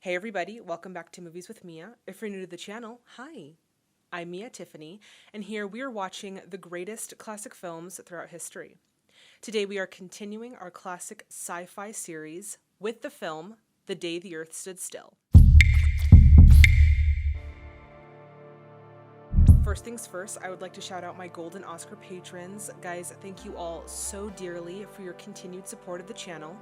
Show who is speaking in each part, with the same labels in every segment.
Speaker 1: Hey everybody, welcome back to Movies with Mia. If you're new to the channel, hi. I'm Mia Tiffany, and here we are watching the greatest classic films throughout history. Today we are continuing our classic sci-fi series with the film The Day the Earth Stood Still. First things first, I would like to shout out my Golden Oscar patrons. Guys, thank you all so dearly for your continued support of the channel.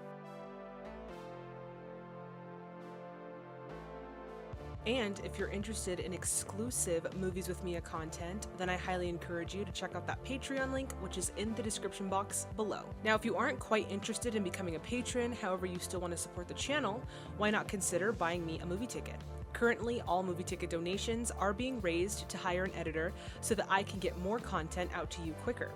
Speaker 1: And if you're interested in exclusive Movies with Mia content, then I highly encourage you to check out that Patreon link, which is in the description box below. Now, if you aren't quite interested in becoming a patron, however you still want to support the channel, why not consider buying me a movie ticket? Currently, all movie ticket donations are being raised to hire an editor so that I can get more content out to you quicker.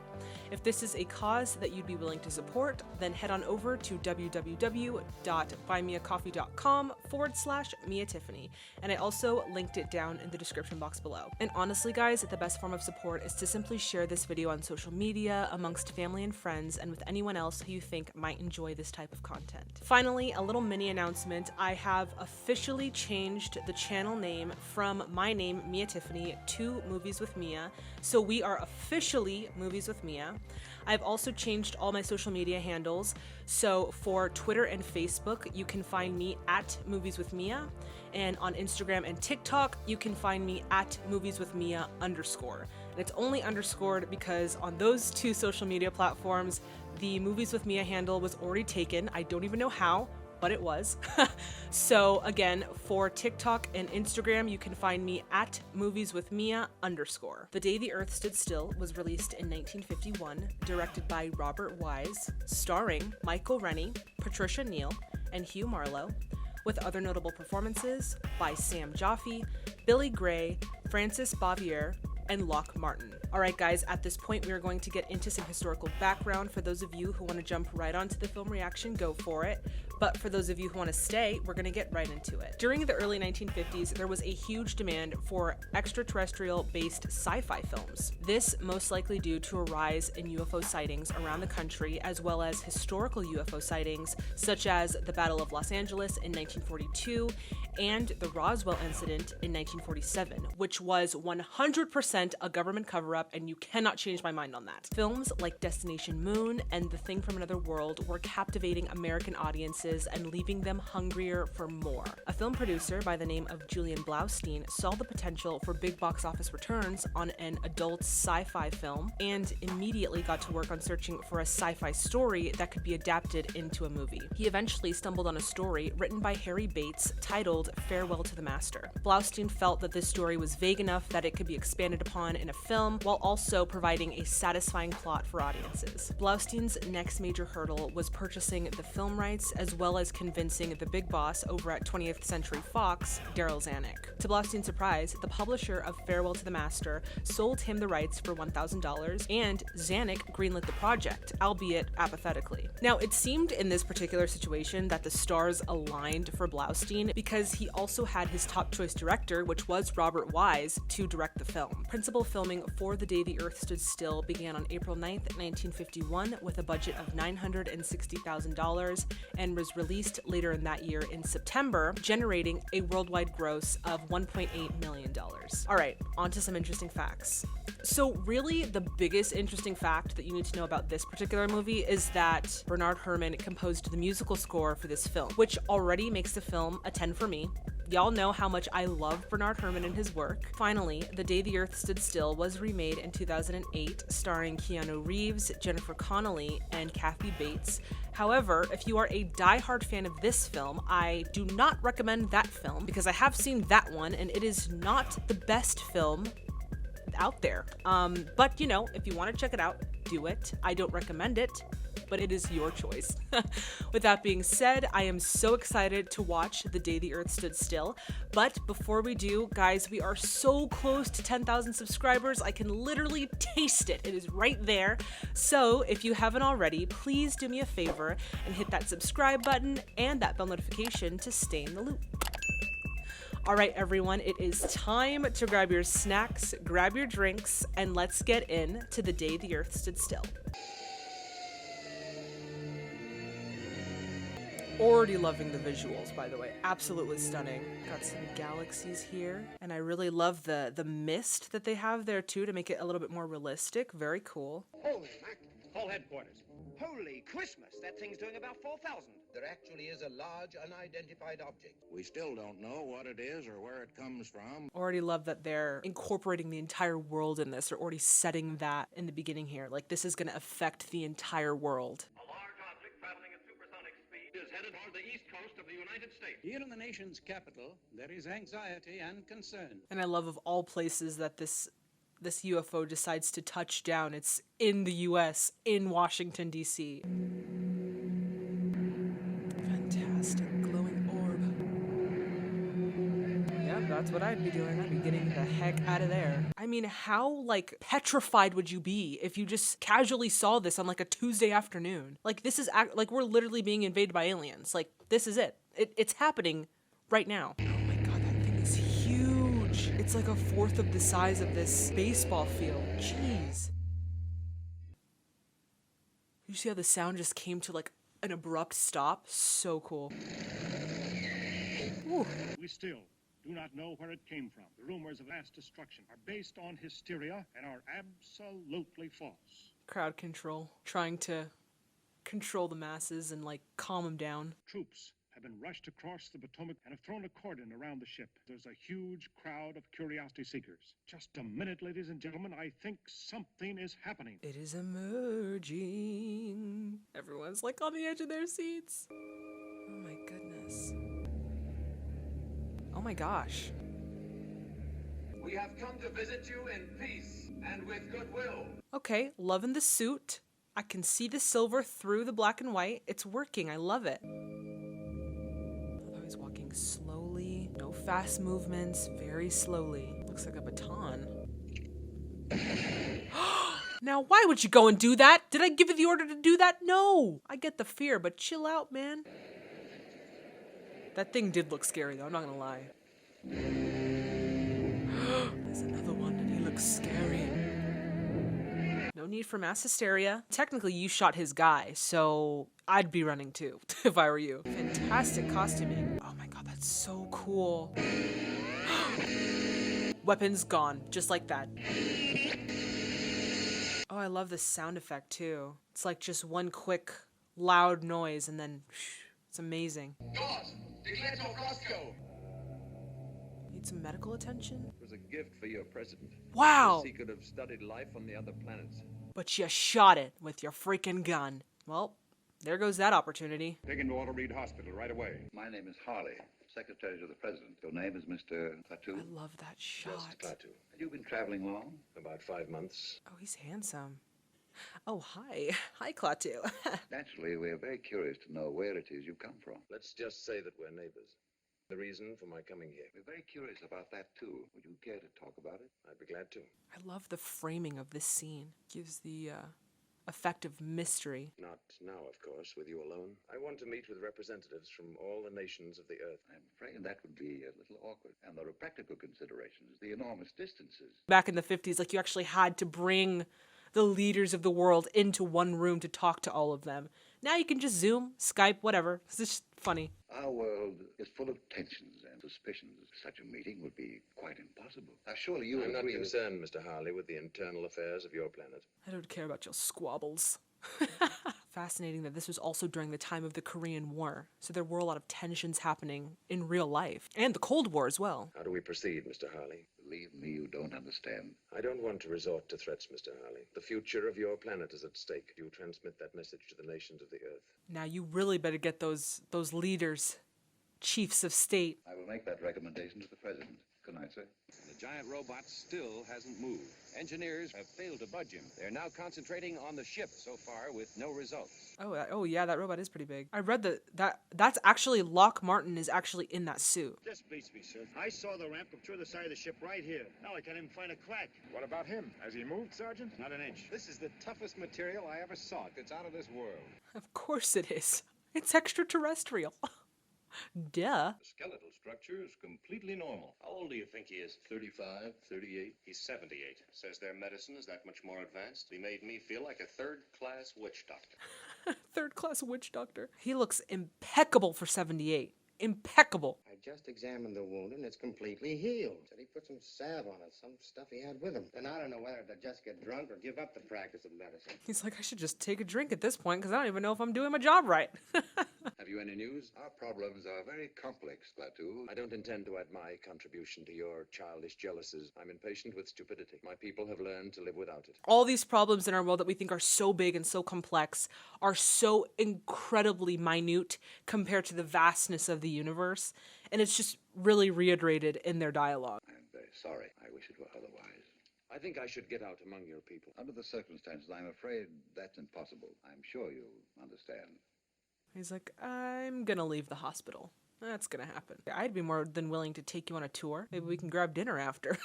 Speaker 1: If this is a cause that you'd be willing to support, then head on over to www.buymeacoffee.com/Mia Tiffany, and I also linked it down in the description box below. And honestly guys, the best form of support is to simply share this video on social media amongst family and friends and with anyone else who you think might enjoy this type of content. Finally, a little mini announcement. I have officially changed the channel name from my name, Mia Tiffany, to Movies with Mia, so we are officially Movies with Mia. I've also changed all my social media handles, so for Twitter and Facebook, you can find me at Movies with Mia, and on Instagram and TikTok, you can find me at Movies with Mia _. And it's only underscored because on those two social media platforms, the Movies with Mia handle was already taken. I don't even know how, but it was. So again, for TikTok and Instagram, you can find me at Movies with Mia _. The Day the Earth Stood Still was released in 1951, directed by Robert Wise, starring Michael Rennie, Patricia Neal, and Hugh Marlowe, with other notable performances by Sam Jaffe, Billy Gray, Francis Bavier, and Locke Martin. Alright guys, at this point we are going to get into some historical background. For those of you who want to jump right onto the film reaction, go for it. But for those of you who want to stay, we're going to get right into it. During the early 1950s, there was a huge demand for extraterrestrial-based sci-fi films. This most likely due to a rise in UFO sightings around the country, as well as historical UFO sightings, such as the Battle of Los Angeles in 1942 and the Roswell incident in 1947, which was 100% a government cover-up, and you cannot change my mind on that. Films like Destination Moon and The Thing from Another World were captivating American audiences and leaving them hungrier for more. A film producer by the name of Julian Blaustein saw the potential for big box office returns on an adult sci-fi film and immediately got to work on searching for a sci-fi story that could be adapted into a movie. He eventually stumbled on a story written by Harry Bates titled Farewell to the Master. Blaustein felt that this story was vague enough that it could be expanded upon in a film while also providing a satisfying plot for audiences. Blaustein's next major hurdle was purchasing the film rights as well as convincing the big boss over at 20th Century Fox, Darryl Zanuck. To Blaustein's surprise, the publisher of Farewell to the Master sold him the rights for $1,000, and Zanuck greenlit the project, albeit apathetically. Now, it seemed in this particular situation that the stars aligned for Blaustein because he also had his top choice director, which was Robert Wise, to direct the film. Principal filming for The Day the Earth Stood Still began on April 9th, 1951, with a budget of $960,000 and was released later in that year in September, generating a worldwide gross of $1.8 million. Alright, on to some interesting facts. So really, the biggest interesting fact that you need to know about this particular movie is that Bernard Herrmann composed the musical score for this film, which already makes the film a 10 for me. Y'all know how much I love Bernard Herrmann and his work. Finally, The Day the Earth Stood Still was remade in 2008, starring Keanu Reeves, Jennifer Connelly, and Kathy Bates. However, if you are a die-hard fan of this film, I do not recommend that film because I have seen that one and it is not the best film out there. But you know, if you want to check it out, do it. I don't recommend it, but it is your choice. With that being said, I am so excited to watch The Day the Earth Stood Still. But before we do, guys, we are so close to 10,000 subscribers. I can literally taste it. It is right there. So if you haven't already, please do me a favor and hit that subscribe button and that bell notification to stay in the loop. Alright everyone, it is time to grab your snacks, grab your drinks, and let's get into The Day the Earth Stood Still. Already loving the visuals, by the way. Absolutely stunning. Got some galaxies here. And I really love the mist that they have there too to make it a little bit more realistic. Very cool.
Speaker 2: Holy Mac! Call headquarters. Holy Christmas! That thing's doing about 4,000.
Speaker 3: There actually is a large unidentified object. We still don't know what it is or where it comes from.
Speaker 1: Already love that they're incorporating the entire world in this. They're already setting that in the beginning here. Like, this is going to affect the entire world.
Speaker 4: A large object traveling at supersonic speed is headed toward the east coast of the United States.
Speaker 5: Here in the nation's capital, there is anxiety and concern.
Speaker 1: And I love of all places that this UFO decides to touch down. It's in the US, in Washington, D.C. Fantastic glowing orb. Yeah, that's what I'd be doing. I'd be getting the heck out of there. I mean, how, like, petrified would you be if you just casually saw this on, like, a Tuesday afternoon? Like, this is, like, we're literally being invaded by aliens. Like, this is it. It's happening right now. Oh my god, that thing is huge. It's like a fourth of the size of this baseball field. Jeez. You see how the sound just came to, like, an abrupt stop? So cool. Ooh.
Speaker 6: We still do not know where it came from. The rumors of mass destruction are based on hysteria and are absolutely false.
Speaker 1: Crowd control. Trying to control the masses and, like, calm them down.
Speaker 6: Troops have been rushed across the Potomac and have thrown a cordon around the ship. There's a huge crowd of curiosity seekers. Just a minute, ladies and gentlemen. I think something is happening.
Speaker 1: It is emerging. Everyone's, like, on the edge of their seats. Oh my goodness. Oh my gosh.
Speaker 4: We have come to visit you in peace and with goodwill.
Speaker 1: Okay, loving the suit. I can see the silver through the black and white. It's working. I love it. Although he's walking slowly. No fast movements. Very slowly. Looks like a baton. Now, why would you go and do that? Did I give you the order to do that? No. I get the fear, but chill out, man. That thing did look scary, though. I'm not gonna lie. There's another one, and he looks scary. No need for mass hysteria. Technically, you shot his guy, so I'd be running too, if I were you. Fantastic costuming. Oh my god, that's so cool. Weapons gone, just like that. Oh, I love this sound effect too. It's like just one quick, loud noise, and then it's amazing.
Speaker 4: God, declare to Roscoe.
Speaker 1: Need some medical attention?
Speaker 7: It was a gift for your president.
Speaker 1: Wow!
Speaker 7: He could have studied life on the other planets.
Speaker 1: But you shot it with your freaking gun. Well, there goes that opportunity.
Speaker 6: Take him to Walter Reed Hospital right away.
Speaker 8: My name is Harley, Secretary to the President. Your name is Mr. Klaatu?
Speaker 1: I love that shot.
Speaker 7: Just Klaatu.
Speaker 8: Have you been traveling long?
Speaker 7: About 5 months.
Speaker 1: Oh, he's handsome. Oh, hi. Hi, Klaatu.
Speaker 8: Naturally, we are very curious to know where it is you come from.
Speaker 7: Let's just say that we're neighbors. The reason for my coming here.
Speaker 8: We're very curious about that, too. Would you care to talk about it?
Speaker 7: I'd be glad to.
Speaker 1: I love the framing of this scene. Gives the effect of mystery.
Speaker 7: Not now, of course, with you alone. I want to meet with representatives from all the nations of the Earth.
Speaker 8: I'm afraid that would be a little awkward. And there are practical considerations, the enormous distances.
Speaker 1: Back in the 50s, like, you actually had to bring the leaders of the world into one room to talk to all of them. Now you can just Zoom, Skype, whatever. It's just funny.
Speaker 8: Our world is full of tensions and suspicions. Such a meeting would be quite impossible. Now, surely you
Speaker 7: I'm not
Speaker 8: agree that-
Speaker 7: concerned, Mr. Harley, with the internal affairs of your planet.
Speaker 1: I don't care about your squabbles. Fascinating that this was also during the time of the Korean War, so there were a lot of tensions happening in real life, and the Cold War as well.
Speaker 7: How do we proceed, Mr. Harley?
Speaker 8: Believe me, you don't understand.
Speaker 7: I don't want to resort to threats, Mr. Harley. The future of your planet is at stake. You transmit that message to the nations of the Earth.
Speaker 1: Now you really better get those leaders, chiefs of state.
Speaker 8: I will make that recommendation to the President. Good night, sir.
Speaker 5: The giant robot still hasn't moved. Engineers have failed to budge him. They're now concentrating on the ship so far with no results.
Speaker 1: Oh yeah, that robot is pretty big. I read that's actually Lock Martin is actually in that suit.
Speaker 6: Just beats me, sir. I saw the ramp come through the side of the ship right here. Now I can't even find a crack. What about him? Has he moved, Sergeant? Not an inch.
Speaker 5: This is the toughest material I ever saw. It's out of this world.
Speaker 1: Of course it is. It's extraterrestrial. Duh.
Speaker 5: The skeletal structure is completely normal. How old do you think he is?
Speaker 7: 35, 38.
Speaker 5: He's 78. Says their medicine is that much more advanced. He made me feel like a third-class witch doctor.
Speaker 1: Third class witch doctor. He looks impeccable for 78. Impeccable.
Speaker 2: I just examined the wound and it's completely healed. Said he put some salve on it, some stuff he had with him. Then I don't know whether to just get drunk or give up the practice of medicine.
Speaker 1: He's like, I should just take a drink at this point because I don't even know if I'm doing my job right.
Speaker 7: Have you any news? Our problems are very complex, Klaatu. I don't intend to add my contribution to your childish jealousies. I'm impatient with stupidity. My people have learned to live without it.
Speaker 1: All these problems in our world that we think are so big and so complex are so incredibly minute compared to the vastness of the universe. And it's just really reiterated in their dialogue.
Speaker 8: I'm very sorry. I wish it were otherwise.
Speaker 7: I think I should get out among your people.
Speaker 8: Under the circumstances, I'm afraid that's impossible. I'm sure you understand.
Speaker 1: He's like, I'm gonna leave the hospital. That's gonna happen. I'd be more than willing to take you on a tour. Maybe we can grab dinner after.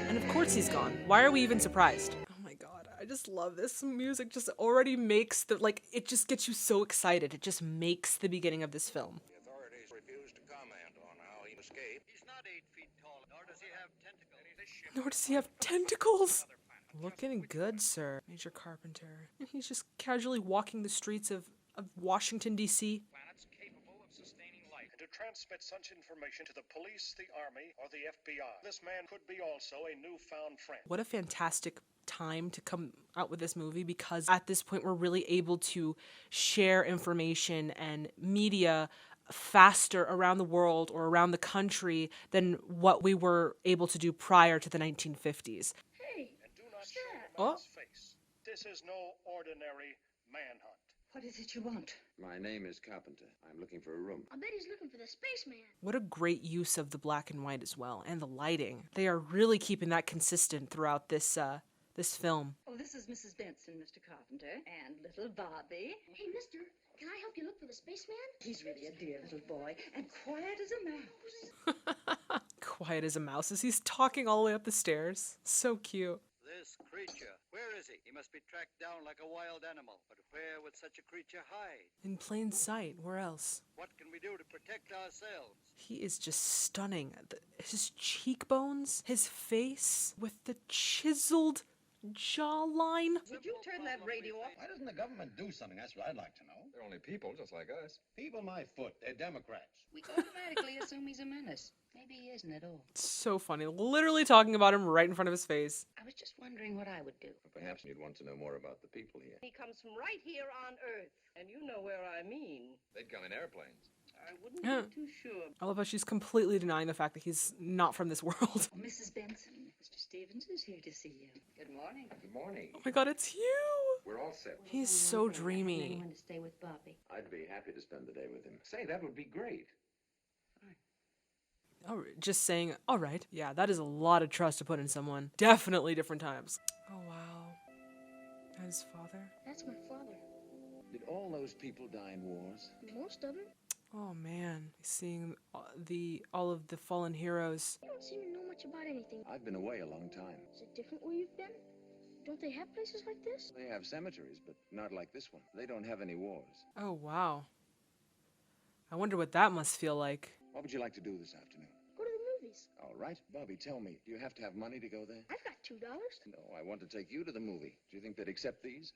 Speaker 1: And of course he's gone. Why are we even surprised? Oh my god, I just love this music. Just already makes the, like, it just gets you so excited. It just makes the beginning of this film.
Speaker 3: The authorities refuse to comment on how he escaped.
Speaker 2: He's not 8 feet tall, nor does he have tentacles.
Speaker 1: Nor does he have tentacles. Looking good, sir. Major Carpenter. He's just casually walking the streets of Washington, D.C.
Speaker 6: Planets capable of sustaining life and to transmit such information to the police, the army, or the FBI. This man could be also a newfound friend.
Speaker 1: What a fantastic time to come out with this movie, because at this point we're really able to share information and media faster around the world or around the country than what we were able to do prior to the 1950s.
Speaker 6: And do not show the
Speaker 1: Oh.
Speaker 6: man's face. This is no ordinary manhunt.
Speaker 9: What is it you want?
Speaker 7: My name is Carpenter. I'm looking for a room.
Speaker 10: I bet he's looking for the spaceman.
Speaker 1: What a great use of the black and white as well, and the lighting. They are really keeping that consistent throughout this this film.
Speaker 9: Oh, this is Mrs. Benson, Mr. Carpenter, and little Bobby.
Speaker 10: Hey, mister, can I help you look for the spaceman?
Speaker 9: He's really a dear little boy, and quiet as a mouse.
Speaker 1: Quiet as a mouse as he's talking all the way up the stairs. So cute.
Speaker 2: This creature, where is he? He must be tracked down like a wild animal. But where would such a creature hide?
Speaker 1: In plain sight. Where else?
Speaker 2: What can we do to protect ourselves?
Speaker 1: He is just stunning. His cheekbones, his face with the chiseled jawline.
Speaker 9: Would you turn that radio off?
Speaker 3: Why doesn't the government do something? That's what I'd like to know.
Speaker 7: They're only people, just like us.
Speaker 3: People my foot. They're Democrats.
Speaker 9: We automatically assume he's a menace. Maybe he isn't at all.
Speaker 1: So funny. Literally talking about him right in front of his face.
Speaker 9: I was just wondering what I would do.
Speaker 7: Perhaps you'd want to know more about the people here.
Speaker 9: He comes from right here on Earth, and you know where I mean.
Speaker 7: They'd come in airplanes.
Speaker 9: I wouldn't be too sure.
Speaker 1: I love how she's completely denying the fact that he's not from this world.
Speaker 9: Mrs. Benson, Mr. Stevens is here to see you. Good morning.
Speaker 7: Good morning.
Speaker 1: Oh my god, it's you!
Speaker 7: We're all set.
Speaker 1: He's so dreamy.
Speaker 9: Anyone to stay with Bobby?
Speaker 7: I'd be happy to spend the day with him. Say, that would be great.
Speaker 1: Oh, just saying, all right. Yeah, that is a lot of trust to put in someone. Definitely different times. Oh, wow. His father?
Speaker 10: That's my father.
Speaker 7: Did all those people die in wars?
Speaker 10: Most of them.
Speaker 1: Oh, man. Seeing all of the fallen heroes.
Speaker 10: You don't seem to know much about anything.
Speaker 7: I've been away a long time.
Speaker 10: Is it different where you've been? Don't they have places like this?
Speaker 7: They have cemeteries, but not like this one. They don't have any wars.
Speaker 1: Oh, wow. I wonder what that must feel like.
Speaker 7: What would you like to do this afternoon?
Speaker 10: Go to the movies.
Speaker 7: All right. Bobby, tell me, do you have to have money to go there?
Speaker 10: I've got $2.
Speaker 7: No, I want to take you to the movie. Do you think they'd accept these?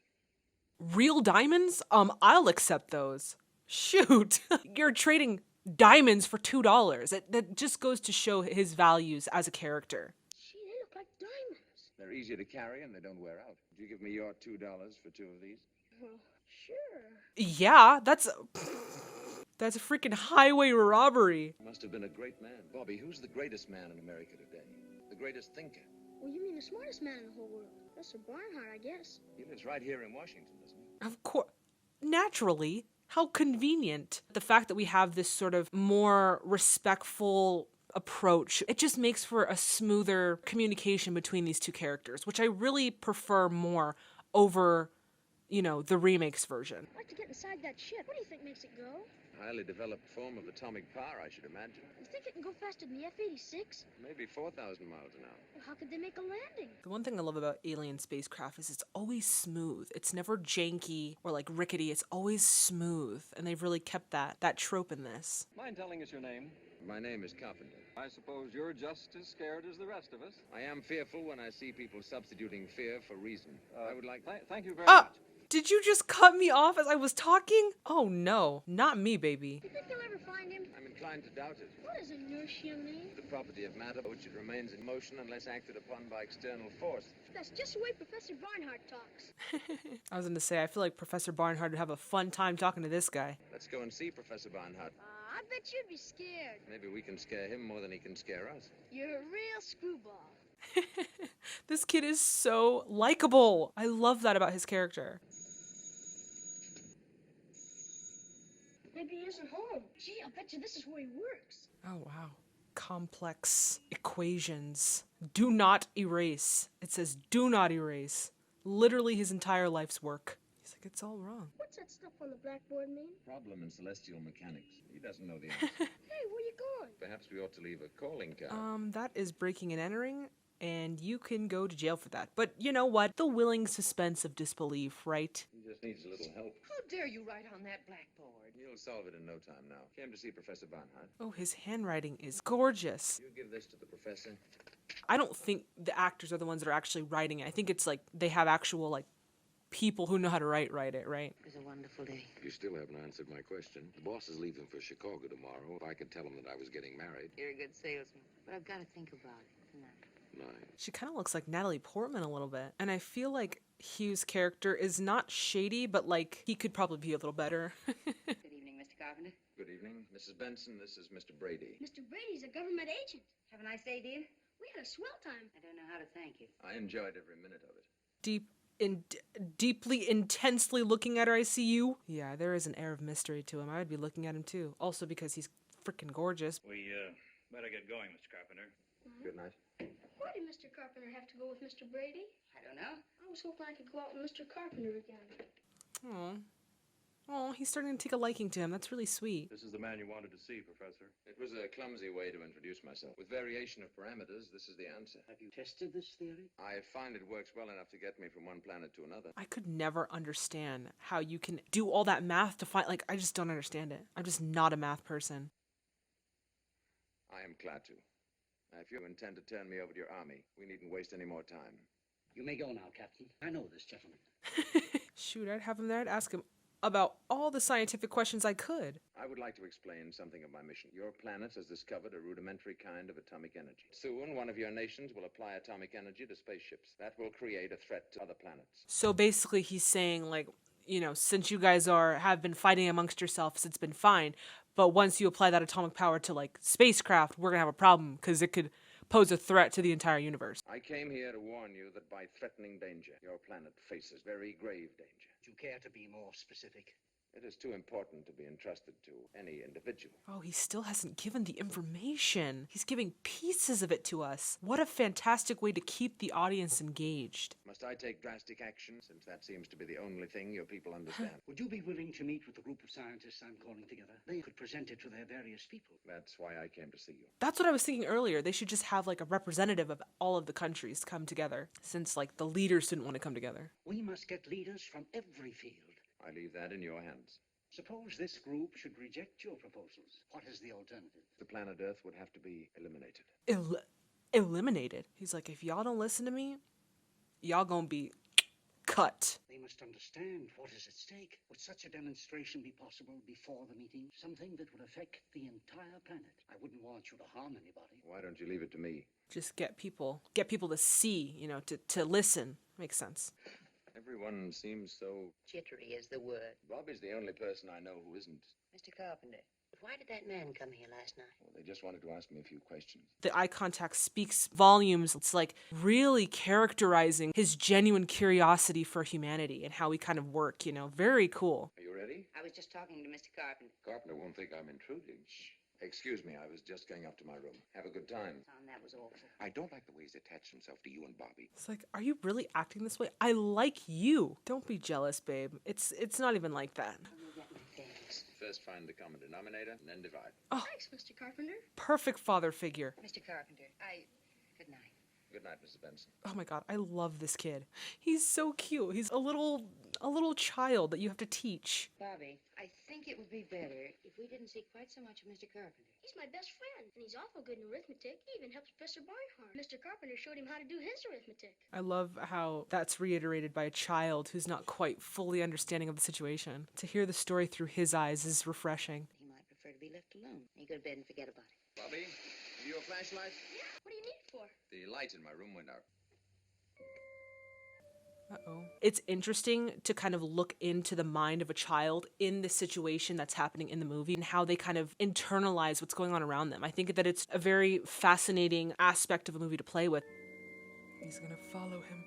Speaker 1: Real diamonds? I'll accept those. Shoot. You're trading diamonds for $2. That just goes to show his values as a character.
Speaker 10: Gee, they look like diamonds.
Speaker 7: They're easier to carry and they don't wear out. Would you give me your $2 for 2 of these?
Speaker 10: Well, sure.
Speaker 1: Yeah, that's a freaking highway robbery.
Speaker 7: You must have been a great man. Bobby, who's the greatest man in America today? The greatest thinker?
Speaker 10: Well, you mean the smartest man in the whole world. That's Barnhart, I guess.
Speaker 7: He lives right here in Washington, doesn't he?
Speaker 1: Of course. Naturally. How convenient. The fact that we have this sort of more respectful approach, it just makes for a smoother communication between these two characters, which I really prefer more over, the remakes version.
Speaker 10: I'd like to get inside that ship. What do you think makes it go?
Speaker 7: highly developed form of atomic power, I should imagine.
Speaker 10: You think it can go faster than the F-86?
Speaker 7: Maybe 4,000 miles an hour.
Speaker 10: Well, how could they make a landing?
Speaker 1: The one thing I love about alien spacecraft is it's always smooth. It's never janky or like rickety. It's always smooth. And they've really kept that trope in this.
Speaker 5: Mind telling us your name?
Speaker 7: My name is Carpenter.
Speaker 5: I suppose you're just as scared as the rest of us.
Speaker 7: I am fearful when I see people substituting fear for reason. I would like...
Speaker 5: Thank you very
Speaker 1: Ah!
Speaker 5: much.
Speaker 1: Did you just cut me off as I was talking? Oh no, not me, baby.
Speaker 10: You think they'll ever find him?
Speaker 7: I'm inclined to doubt it.
Speaker 10: What is inertia mean?
Speaker 7: The property of matter which it remains in motion unless acted upon by external force.
Speaker 10: That's just the way Professor Barnhart talks.
Speaker 1: I was gonna say, I feel like Professor Barnhart would have a fun time talking to this guy.
Speaker 7: Let's go and see Professor Barnhart.
Speaker 10: I bet you'd be scared.
Speaker 7: Maybe we can scare him more than he can scare us.
Speaker 10: You're a real screwball.
Speaker 1: This kid is so likable. I love that about his character.
Speaker 10: Maybe he isn't home. Gee, I'll bet you this is where he works.
Speaker 1: Oh wow. Complex equations. Do not erase. It says do not erase. Literally his entire life's work. He's like, it's all wrong.
Speaker 10: What's that stuff on the blackboard mean?
Speaker 7: Problem in celestial mechanics. He doesn't know the answer.
Speaker 10: Hey, where you going?
Speaker 7: Perhaps we ought to leave a calling card.
Speaker 1: That is breaking and entering, and you can go to jail for that. But you know what? The willing suspense of disbelief, right?
Speaker 7: He just needs a little help.
Speaker 9: How dare you write on that blackboard?
Speaker 7: He'll solve it in no time now. Came to see Professor Barnhart.
Speaker 1: Oh, his handwriting is gorgeous.
Speaker 7: You give this to the professor.
Speaker 1: I don't think the actors are the ones that are actually writing it. I think it's like they have actual like people who know how to write it, right?
Speaker 9: It was a wonderful day.
Speaker 7: You still haven't answered my question. The boss is leaving for Chicago tomorrow. If I could tell him that I was getting married.
Speaker 9: You're a good salesman, but I've got to think about it tonight.
Speaker 1: She kind of looks like Natalie Portman a little bit. And I feel like Hugh's character is not shady, but like he could probably be a little better.
Speaker 9: Good evening, Mr. Carpenter.
Speaker 7: Good evening. Mrs. Benson, this is Mr. Brady.
Speaker 10: Mr. Brady's a government agent.
Speaker 9: Have a nice day, dear.
Speaker 10: We had a swell time.
Speaker 9: I don't know how to thank you.
Speaker 7: I enjoyed every minute of it.
Speaker 1: Deeply, intensely looking at her, I see you. Yeah, there is an air of mystery to him. I would be looking at him too. Also because he's freaking gorgeous.
Speaker 11: We, better get going, Mr. Carpenter.
Speaker 7: Good night.
Speaker 10: Why did Mr. Carpenter have to go with Mr. Brady?
Speaker 9: I don't know.
Speaker 10: I was hoping I could go out with Mr. Carpenter again.
Speaker 1: Oh, he's starting to take a liking to him. That's really sweet.
Speaker 11: This is the man you wanted to see, Professor.
Speaker 7: It was a clumsy way to introduce myself. With variation of parameters, this is the answer.
Speaker 12: Have you tested this theory?
Speaker 7: I find it works well enough to get me from one planet to another.
Speaker 1: I could never understand how you can do all that math to find, like, I just don't understand it. I'm just not a math person.
Speaker 7: I am glad to. If you intend to turn me over to your army, we needn't waste any more time.
Speaker 12: You may go now, Captain. I know this gentleman.
Speaker 1: Shoot, I'd have him there. I'd ask him about all the scientific questions I could.
Speaker 7: I would like to explain something of my mission. Your planet has discovered a rudimentary kind of atomic energy. Soon, one of your nations will apply atomic energy to spaceships. That will create a threat to other planets.
Speaker 1: So basically he's saying, like, you know, since you guys have been fighting amongst yourselves, it's been fine. But once you apply that atomic power to, like, spacecraft, we're going to have a problem because it could pose a threat to the entire universe.
Speaker 7: I came here to warn you that by threatening danger, your planet faces very grave danger.
Speaker 12: Do you care to be more specific?
Speaker 7: It is too important to be entrusted to any individual.
Speaker 1: Oh, he still hasn't given the information. He's giving pieces of it to us. What a fantastic way to keep the audience engaged.
Speaker 7: Must I take drastic action, since that seems to be the only thing your people understand?
Speaker 12: Would you be willing to meet with the group of scientists I'm calling together? They could present it to their various people.
Speaker 7: That's why I came to see you.
Speaker 1: That's what I was thinking earlier. They should just have, like, a representative of all of the countries come together, since, like, the leaders didn't want to come together.
Speaker 12: We must get leaders from every field.
Speaker 7: I leave that in your hands.
Speaker 12: Suppose this group should reject your proposals. What is the alternative?
Speaker 7: The planet Earth would have to be eliminated.
Speaker 1: Eliminated? He's like, if y'all don't listen to me, y'all gonna be cut.
Speaker 12: They must understand what is at stake. Would such a demonstration be possible before the meeting? Something that would affect the entire planet. I wouldn't want you to harm anybody.
Speaker 7: Why don't you leave it to me?
Speaker 1: Just get people to see, you know, to listen. Makes sense.
Speaker 7: Everyone seems so...
Speaker 9: Jittery is the word.
Speaker 7: Bobby's the only person I know who isn't.
Speaker 9: Mr. Carpenter, why did that man come here last night?
Speaker 7: Well, they just wanted to ask me a few questions.
Speaker 1: The eye contact speaks volumes. It's like really characterizing his genuine curiosity for humanity and how we kind of work, you know. Very cool.
Speaker 7: Are you ready?
Speaker 9: I was just talking to Mr. Carpenter.
Speaker 7: Carpenter won't think I'm intruding. Shh. Excuse me, I was just going up to my room. Have a good time.
Speaker 9: Tom, that was awful.
Speaker 7: I don't like the way he's attached himself to you and Bobby.
Speaker 1: It's like, are you really acting this way? I like you. Don't be jealous, babe. It's not even like that.
Speaker 9: Let me get my things.
Speaker 7: First find the common denominator, and then divide.
Speaker 1: Oh,
Speaker 10: Thanks, Mr. Carpenter.
Speaker 1: perfect father figure.
Speaker 9: Mr. Carpenter, good night.
Speaker 7: Good night, Mrs. Benson.
Speaker 1: Oh my god, I love this kid. He's so cute. He's a little child that you have to teach.
Speaker 9: Bobby, I think it would be better if we didn't see quite so much of Mr. Carpenter.
Speaker 10: He's my best friend, and he's awful good in arithmetic. He even helps Professor Barnhart. Mr. Carpenter showed him how to do his arithmetic.
Speaker 1: I love how that's reiterated by a child who's not quite fully understanding of the situation. To hear the story through his eyes is refreshing.
Speaker 9: He might prefer to be left alone. You go to bed and forget about it.
Speaker 7: Bobby, have you a flashlight?
Speaker 10: Yeah, what do you need it for?
Speaker 7: The light in my room went out.
Speaker 1: Uh-oh. It's interesting to kind of look into the mind of a child in the situation that's happening in the movie and how they kind of internalize what's going on around them. I think that it's a very fascinating aspect of a movie to play with. He's gonna follow him.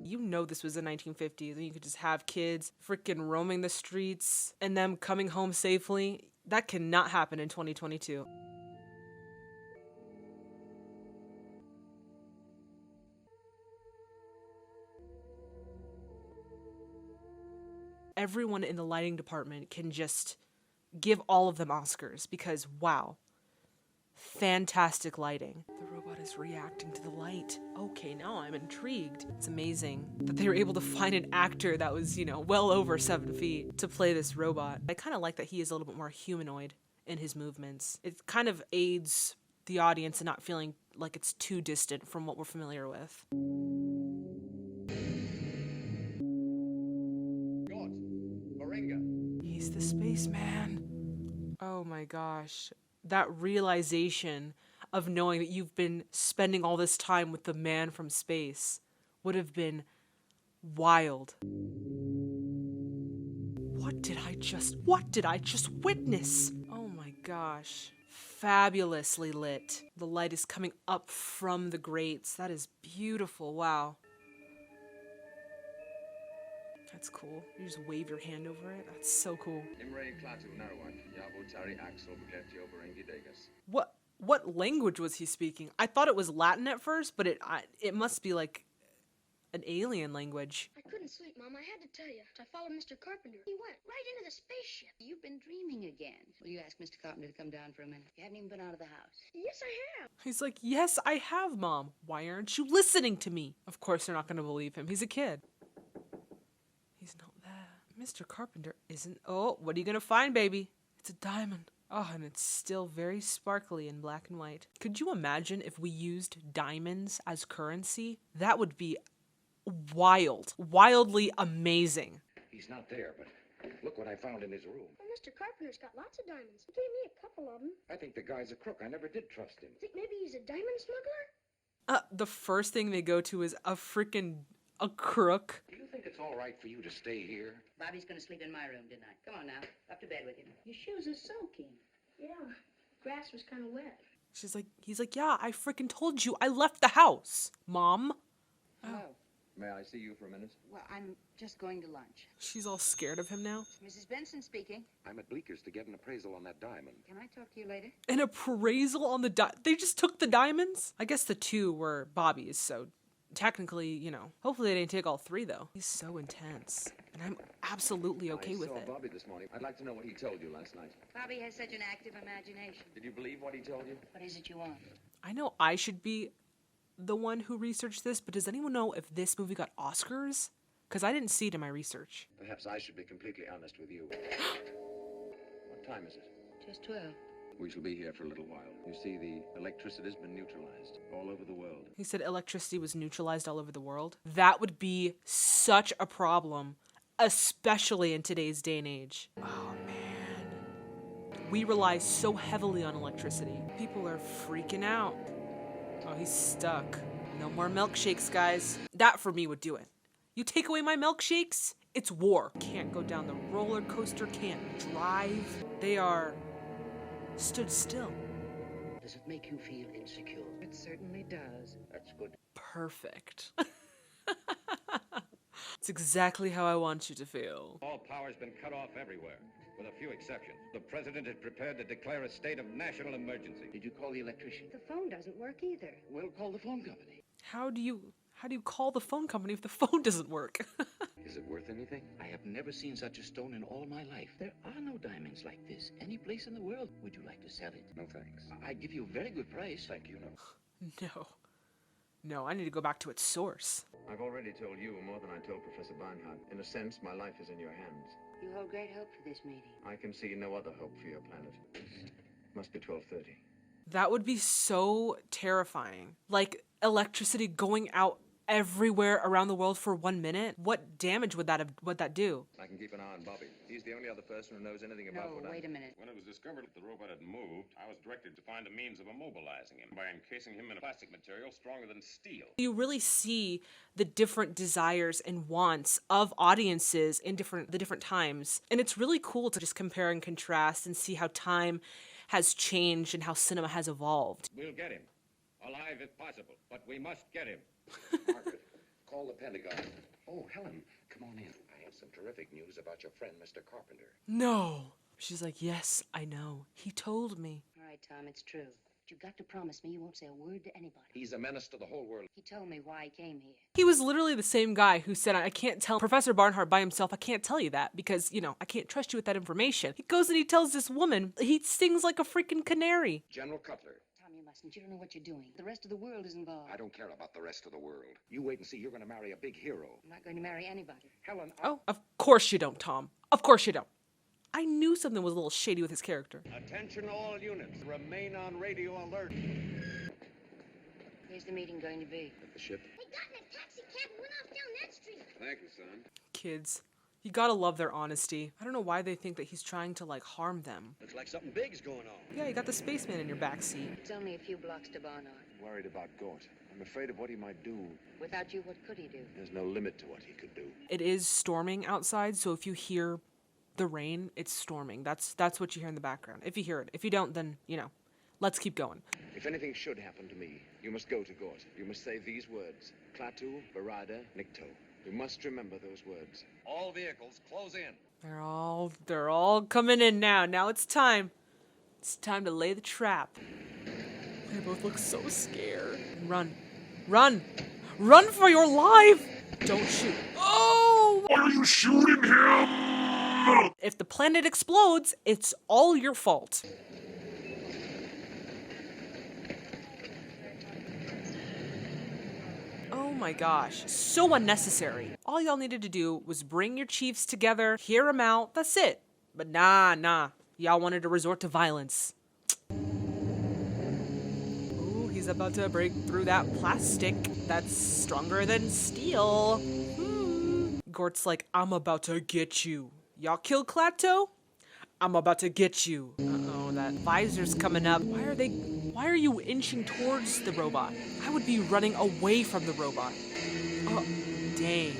Speaker 1: You know this was the 1950s and you could just have kids freaking roaming the streets and them coming home safely. That cannot happen in 2022. Everyone in the lighting department can just give all of them Oscars because, wow, fantastic lighting. The robot is reacting to the light. Okay, now I'm intrigued. It's amazing that they were able to find an actor that was, well over 7 feet to play this robot. I kind of like that he is a little bit more humanoid in his movements. It kind of aids the audience in not feeling like it's too distant from what we're familiar with. He's the spaceman. Oh my gosh. That realization of knowing that you've been spending all this time with the man from space would have been wild. What did I just witness? Oh my gosh. Fabulously lit. The light is coming up from the grates. That is beautiful. Wow. That's cool. You just wave your hand over it. That's so cool. What language was he speaking? I thought it was Latin at first, but it must be like an alien language.
Speaker 10: I couldn't sleep, Mom. I had to tell you. I followed Mr. Carpenter. He went right into the spaceship.
Speaker 9: You've been dreaming again. Will you ask Mr. Carpenter to come down for a minute? You haven't even been out of the house.
Speaker 10: Yes, I have.
Speaker 1: He's like, yes, I have, Mom. Why aren't you listening to me? Of course they're not going to believe him. He's a kid. He's not there. Mr. Carpenter isn't. Oh, what are you going to find, baby? It's a diamond. Oh, and it's still very sparkly in black and white. Could you imagine if we used diamonds as currency? That would be wild. Wildly amazing.
Speaker 8: He's not there, but look what I found in his room.
Speaker 10: Well, Mr. Carpenter's got lots of diamonds. He gave me a couple of them.
Speaker 8: I think the guy's a crook. I never did trust him.
Speaker 10: Think maybe he's a diamond smuggler?
Speaker 1: The first thing they go to is a crook.
Speaker 8: Do you think it's all right for you to stay here?
Speaker 9: Bobby's gonna sleep in my room tonight. Come on now, up to bed with him. Your shoes are soaking.
Speaker 10: Yeah, grass was kind of wet.
Speaker 1: He's like, yeah, I freaking told you. I left the house, Mom.
Speaker 9: Hello.
Speaker 7: May I see you for a minute?
Speaker 9: Well, I'm just going to lunch.
Speaker 1: She's all scared of him now.
Speaker 9: Mrs. Benson speaking.
Speaker 8: I'm at Bleeker's to get an appraisal on that diamond.
Speaker 9: Can I talk to you later?
Speaker 1: An appraisal on the they just took the diamonds? I guess the 2 were Bobby's, so technically, hopefully they didn't take all 3 though. He's so intense, and I'm absolutely okay with it.
Speaker 7: I saw Bobby this morning. I'd like to know what he told you last night.
Speaker 9: Bobby has such an active imagination.
Speaker 7: Did you believe what he told you?
Speaker 9: What is it you want?
Speaker 1: I know I should be the one who researched this, but does anyone know if this movie got Oscars? Because I didn't see it in my research.
Speaker 7: Perhaps I should be completely honest with you. What time is it?
Speaker 9: Just 12.
Speaker 7: We shall be here for a little while. You see, the electricity has been neutralized all over the world.
Speaker 1: He said electricity was neutralized all over the world. That would be such a problem, especially in today's day and age. Oh, man. We rely so heavily on electricity. People are freaking out. Oh, he's stuck. No more milkshakes, guys. That, for me, would do it. You take away my milkshakes, it's war. Can't go down the roller coaster, can't drive. They are stood still.
Speaker 12: Does it make you feel insecure?
Speaker 9: It certainly does.
Speaker 12: That's good.
Speaker 1: Perfect. It's exactly how I want you to feel.
Speaker 5: All power's been cut off everywhere, with a few exceptions. The president is prepared to declare a state of national emergency.
Speaker 8: Did you call the electrician?
Speaker 9: The phone doesn't work either.
Speaker 8: Well, call the phone company.
Speaker 1: How do How do you call the phone company if the phone doesn't work?
Speaker 7: Is it worth anything?
Speaker 8: I have never seen such a stone in all my life. There are no diamonds like this any place in the world. Would you like to sell it?
Speaker 7: No thanks.
Speaker 8: I'd give you a very good price.
Speaker 7: Thank you, no.
Speaker 1: No. No, I need to go back to its source.
Speaker 7: I've already told you more than I told Professor Barnhart. In a sense, my life is in your hands.
Speaker 9: You hold great hope for this meeting.
Speaker 7: I can see no other hope for your planet. Must be 12:30.
Speaker 1: That would be so terrifying. Like electricity going out everywhere around the world for 1 minute. What damage would that do?
Speaker 7: I can keep an eye on Bobby. He's the only other person who knows anything about what
Speaker 9: wait a minute.
Speaker 11: When it was discovered that the robot had moved, I was directed to find a means of immobilizing him by encasing him in a plastic material stronger than steel.
Speaker 1: You really see the different desires and wants of audiences in the different times. And it's really cool to just compare and contrast and see how time has changed and how cinema has evolved.
Speaker 5: We'll get him. Alive if possible, but we must get him.
Speaker 7: Margaret, call the Pentagon. Oh, Helen, come on in.
Speaker 3: I have some terrific news about your friend, Mr. Carpenter.
Speaker 1: No. She's like, yes, I know. He told me.
Speaker 9: All right, Tom, it's true. But you've got to promise me you won't say a word to anybody.
Speaker 3: He's a menace to the whole world.
Speaker 9: He told me why he came here.
Speaker 1: He was literally the same guy who said, I can't tell Professor Barnhart by himself. I can't tell you that because, I can't trust you with that information. He goes and he tells this woman, he sings like a freaking canary.
Speaker 3: General Cutler.
Speaker 9: Tom, you mustn't. You don't know what you're doing. The rest of the world is involved.
Speaker 3: I don't care about the rest of the world. You wait and see. You're going to marry a big hero.
Speaker 9: I'm not going to marry anybody.
Speaker 3: Helen,
Speaker 1: Oh, of course you don't, Tom. Of course you don't. I knew something was a little shady with his character.
Speaker 5: Attention all units. Remain on radio alert.
Speaker 9: Where's the meeting going to be?
Speaker 7: At the ship.
Speaker 10: They got in a taxi cab and went off down that street.
Speaker 7: Thank you, son.
Speaker 1: Kids. You gotta love their honesty. I don't know why they think that he's trying to, harm them.
Speaker 12: Looks like something big's going on.
Speaker 1: Yeah, you got the spaceman in your backseat.
Speaker 9: It's only a few blocks to Barnard.
Speaker 7: I'm worried about Gort. I'm afraid of what he might do.
Speaker 9: Without you, what could he do?
Speaker 7: There's no limit to what he could do.
Speaker 1: It is storming outside, so if you hear the rain, it's storming. That's what you hear in the background. If you hear it. If you don't, then, let's keep going.
Speaker 7: If anything should happen to me, you must go to Gort. You must say these words. Klaatu, Barada, Nikto. You must remember those words.
Speaker 5: All vehicles, close in.
Speaker 1: They're all coming in now. Now it's time. It's time to lay the trap. They both look so scared. Run. Run! Run for your life! Don't shoot. Oh!
Speaker 6: Why are you shooting him?
Speaker 1: If the planet explodes, it's all your fault. Oh my gosh, so unnecessary. All y'all needed to do was bring your chiefs together, hear them out, that's it. But nah, y'all wanted to resort to violence. Ooh, he's about to break through that plastic that's stronger than steel. Gort's like, I'm about to get you. Y'all kill Klaatu? I'm about to get you. Uh-oh, that visor's coming up. Why are you inching towards the robot? I would be running away from the robot. Oh, dang.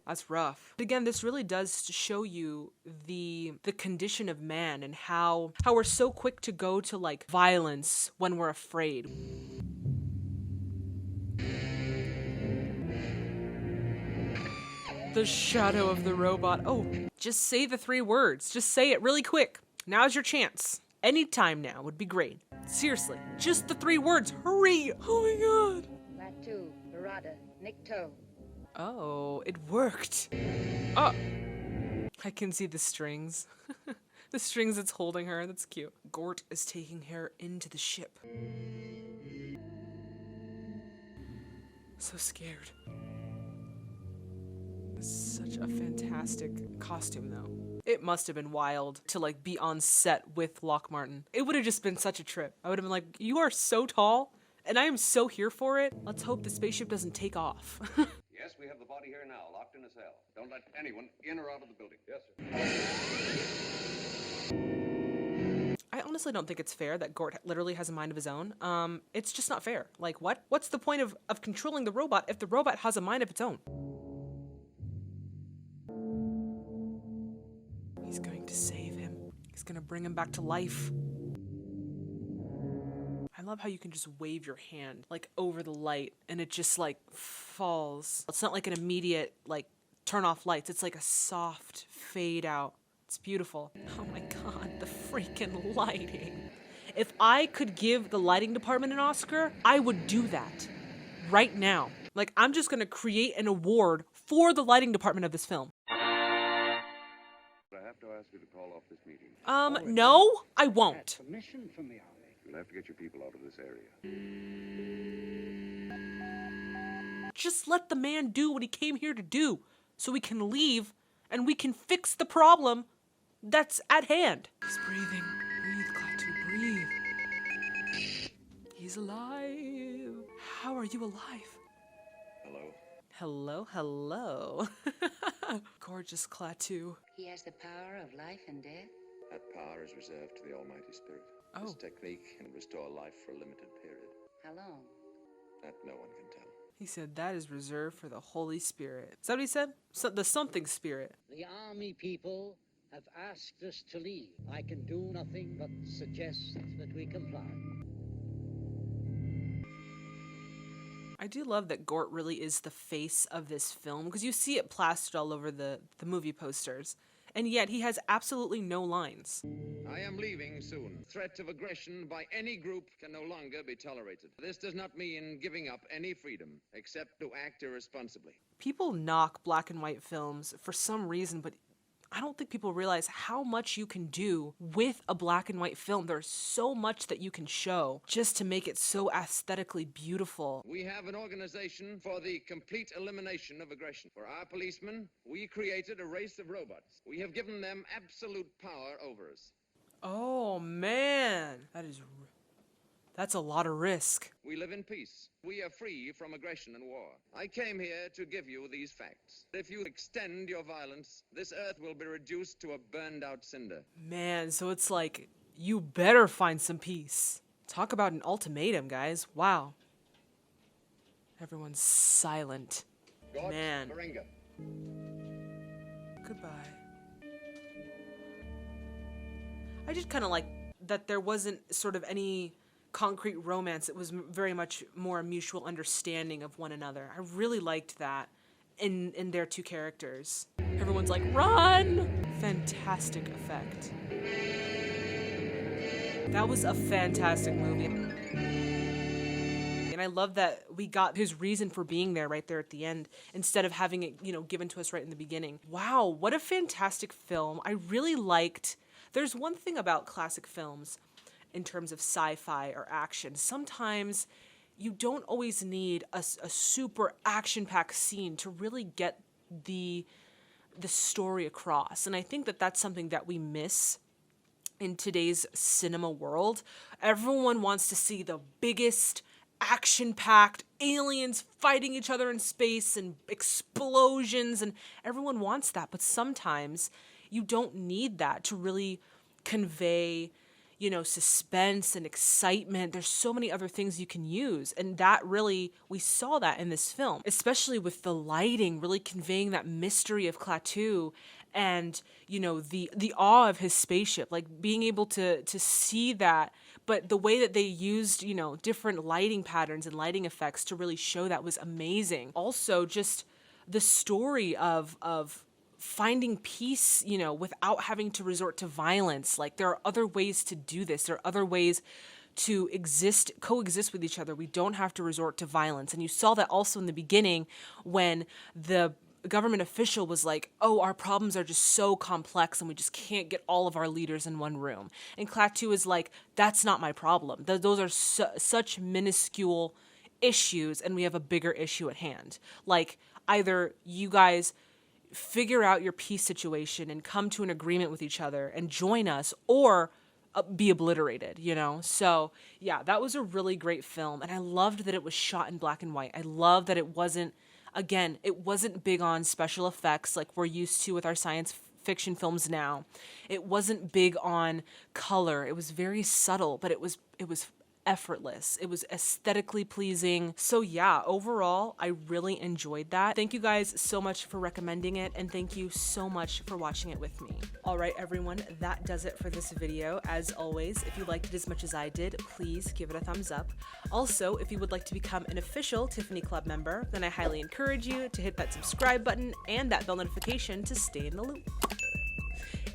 Speaker 1: That's rough. But again, this really does show you the condition of man and how we're so quick to go to violence when we're afraid. The shadow of the robot. Oh, just say the 3 words. Just say it really quick. Now's your chance. Anytime now would be great. Seriously, just the 3 words. Hurry! Oh my god.
Speaker 9: Klaatu, Barada, Nikto.
Speaker 1: Oh, it worked. Oh, I can see the strings. The strings it's holding her. That's cute. Gort is taking her into the ship. So scared. Such a fantastic costume, though. It must have been wild to be on set with Lock Martin. It would have just been such a trip. I would have been like, you are so tall, and I am so here for it. Let's hope the spaceship doesn't take off.
Speaker 5: Yes, we have the body here now, locked in a cell. Don't let anyone in or out of the building. Yes, sir.
Speaker 1: I honestly don't think it's fair that Gort literally has a mind of his own. It's just not fair. What? What's the point of controlling the robot if the robot has a mind of its own? He's going to save him. He's going to bring him back to life. I love how you can just wave your hand over the light and it just falls. It's not an immediate turn off lights. It's a soft fade out. It's beautiful. Oh my god, the freaking lighting. If I could give the lighting department an Oscar, I would do that right now. Like, I'm just gonna create an award for the lighting department of this film.
Speaker 5: I have to ask you to call off this meeting.
Speaker 1: No, I won't.
Speaker 12: Permission from the army.
Speaker 5: You'll have to get your people out of this area.
Speaker 1: Just let the man do what he came here to do, so we can leave and we can fix the problem that's at hand. He's breathing. Breathe, Klaatu, breathe. He's alive. How are you alive?
Speaker 7: Hello.
Speaker 1: Hello, hello. Gorgeous Klaatu.
Speaker 9: He has the power of life and death.
Speaker 7: That power is reserved to the Almighty Spirit.
Speaker 1: Oh.
Speaker 7: This technique can restore life for a limited period.
Speaker 9: How long?
Speaker 7: That no one can tell.
Speaker 1: He said that is reserved for the Holy Spirit. Is that what he said? The something spirit.
Speaker 12: The army people have asked us to leave. I can do nothing but suggest that we comply.
Speaker 1: I do love that Gort really is the face of this film, because you see it plastered all over the movie posters. And yet he has absolutely no lines.
Speaker 7: I am leaving soon. Threat of aggression by any group can no longer be tolerated. This does not mean giving up any freedom, except to act irresponsibly.
Speaker 1: People knock black and white films for some reason, but I don't think people realize how much you can do with a black and white film. There's so much that you can show just to make it so aesthetically beautiful.
Speaker 7: We have an organization for the complete elimination of aggression. For our policemen, we created a race of robots. We have given them absolute power over us.
Speaker 1: Oh man, that's a lot of risk.
Speaker 7: We live in peace. We are free from aggression and war. I came here to give you these facts. If you extend your violence, this earth will be reduced to a burned-out cinder.
Speaker 1: Man, so it's like, you better find some peace. Talk about an ultimatum, guys. Wow. Everyone's silent.
Speaker 2: God,
Speaker 1: man.
Speaker 2: Moringa.
Speaker 1: Goodbye. I just kind of like that there wasn't sort of any concrete romance. It was very much more a mutual understanding of one another. I really liked that in their two characters. Everyone's like, run! Fantastic effect. That was a fantastic movie. And I love that we got his reason for being there right there at the end, instead of having it, given to us right in the beginning. Wow, what a fantastic film. I really liked... There's one thing about classic films in terms of sci-fi or action. Sometimes you don't always need a super action-packed scene to really get the story across. And I think that that's something that we miss in today's cinema world. Everyone wants to see the biggest action-packed aliens fighting each other in space and explosions, and everyone wants that. But sometimes you don't need that to really convey, suspense and excitement. There's so many other things you can use. And that really, we saw that in this film, especially with the lighting, really conveying that mystery of Klaatu and, the awe of his spaceship, like being able to see that. But the way that they used, different lighting patterns and lighting effects to really show that was amazing. Also, just the story of finding peace, without having to resort to violence. Like, there are other ways to do this. There are other ways to coexist with each other. We don't have to resort to violence. And you saw that also in the beginning when the government official was like, oh, our problems are just so complex and we just can't get all of our leaders in one room. And Klaatu is like, that's not my problem. Those are such minuscule issues, and we have a bigger issue at hand. Like, either you guys figure out your peace situation and come to an agreement with each other and join us, or be obliterated, So, yeah, that was a really great film, and I loved that it was shot in black and white. I love that it wasn't big on special effects like we're used to with our science fiction films now. It wasn't big on color. It was very subtle, but it was effortless. It was aesthetically pleasing. So yeah, overall, I really enjoyed that. Thank you guys so much for recommending it, and thank you so much for watching it with me. All right, everyone, that does it for this video. As always, if you liked it as much as I did, please give it a thumbs up. Also, if you would like to become an official Tiffany Club member, then I highly encourage you to hit that subscribe button and that bell notification to stay in the loop.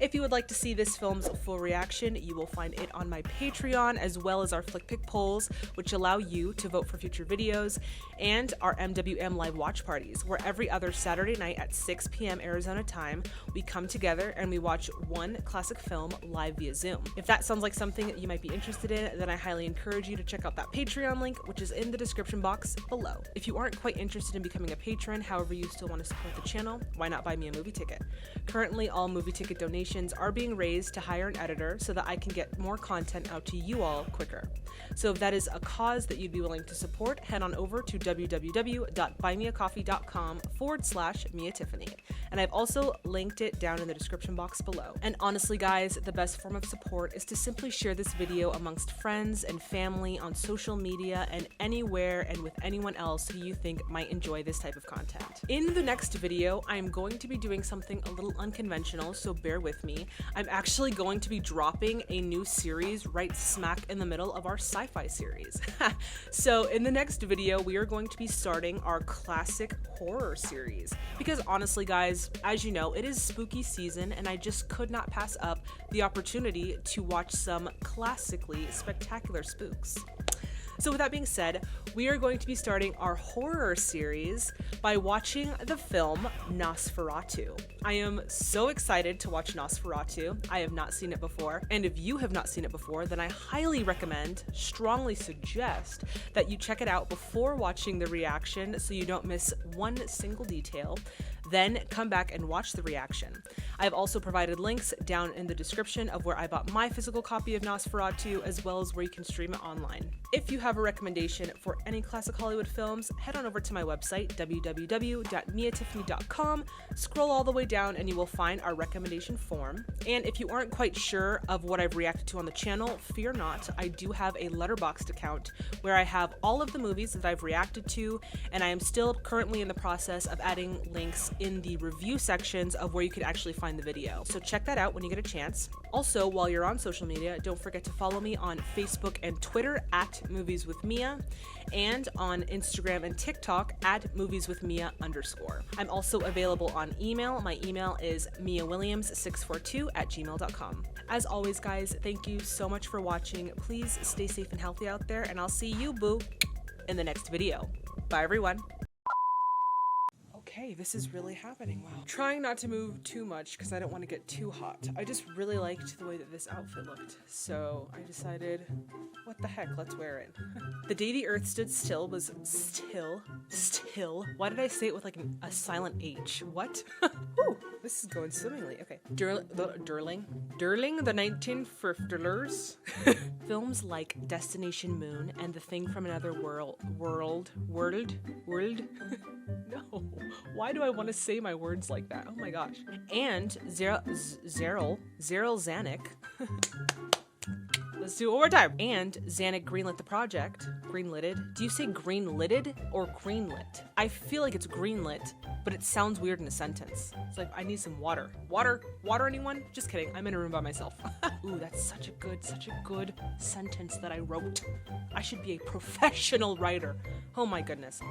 Speaker 1: If you would like to see this film's full reaction, you will find it on my Patreon, as well as our FlickPick polls, which allow you to vote for future videos, and our MWM live watch parties, where every other Saturday night at 6 p.m. Arizona time, we come together and we watch one classic film live via Zoom. If that sounds like something that you might be interested in, then I highly encourage you to check out that Patreon link, which is in the description box below. If you aren't quite interested in becoming a patron, however you still want to support the channel, why not buy me a movie ticket? Currently, all movie ticket donations are being raised to hire an editor so that I can get more content out to you all quicker. So if that is a cause that you'd be willing to support, head on over to www.buymeacoffee.com/MiaTiffany. And I've also linked it down in the description box below. And honestly guys, the best form of support is to simply share this video amongst friends and family on social media and anywhere and with anyone else who you think might enjoy this type of content. In the next video, I'm going to be doing something a little unconventional, so bear with me. I'm actually going to be dropping a new series right smack in the middle of our sci-fi series. So in the next video, we are going to be starting our classic horror series. Because honestly guys, as you know, it is spooky season and I just could not pass up the opportunity to watch some classically spectacular spooks. So with that being said, we are going to be starting our horror series by watching the film Nosferatu. I am so excited to watch Nosferatu. I have not seen it before, and if you have not seen it before, then I highly recommend, strongly suggest, that you check it out before watching the reaction so you don't miss one single detail. Then come back and watch the reaction. I've also provided links down in the description of where I bought my physical copy of Nosferatu, as well as where you can stream it online. If you have a recommendation for any classic Hollywood films, head on over to my website, www.miatiffany.com, scroll all the way down and you will find our recommendation form. And if you aren't quite sure of what I've reacted to on the channel, fear not, I do have a LetterBoxd account where I have all of the movies that I've reacted to, and I am still currently in the process of adding links in the review sections of where you could actually find the video. So check that out when you get a chance. Also, while you're on social media, don't forget to follow me on Facebook and Twitter at Movies with Mia, and on Instagram and TikTok at movieswithmia_. I'm also available on email. My email is miawilliams642@gmail.com. As always, guys, thank you so much for watching. Please stay safe and healthy out there, and I'll see you, boo, in the next video. Bye, everyone. Okay, this is really happening. Wow. Trying not to move too much because I don't want to get too hot. I just really liked the way that this outfit looked, so I decided, what the heck, let's wear it. The day the earth stood still was still. Why did I say it with like a silent H? What? Woo, this is going swimmingly. Okay. Durling the 1950s. Films like Destination Moon and The Thing from Another World. No. Why do I want to say my words like that? Oh my gosh. And Zeryl Zanuck. Let's do it one more time. And Zanuck greenlit the project. Greenlited. Do you say greenlited or greenlit? I feel like it's greenlit, but it sounds weird in a sentence. It's like, I need some water. Water anyone? Just kidding. I'm in a room by myself. Ooh, that's such a good sentence that I wrote. I should be a professional writer. Oh my goodness.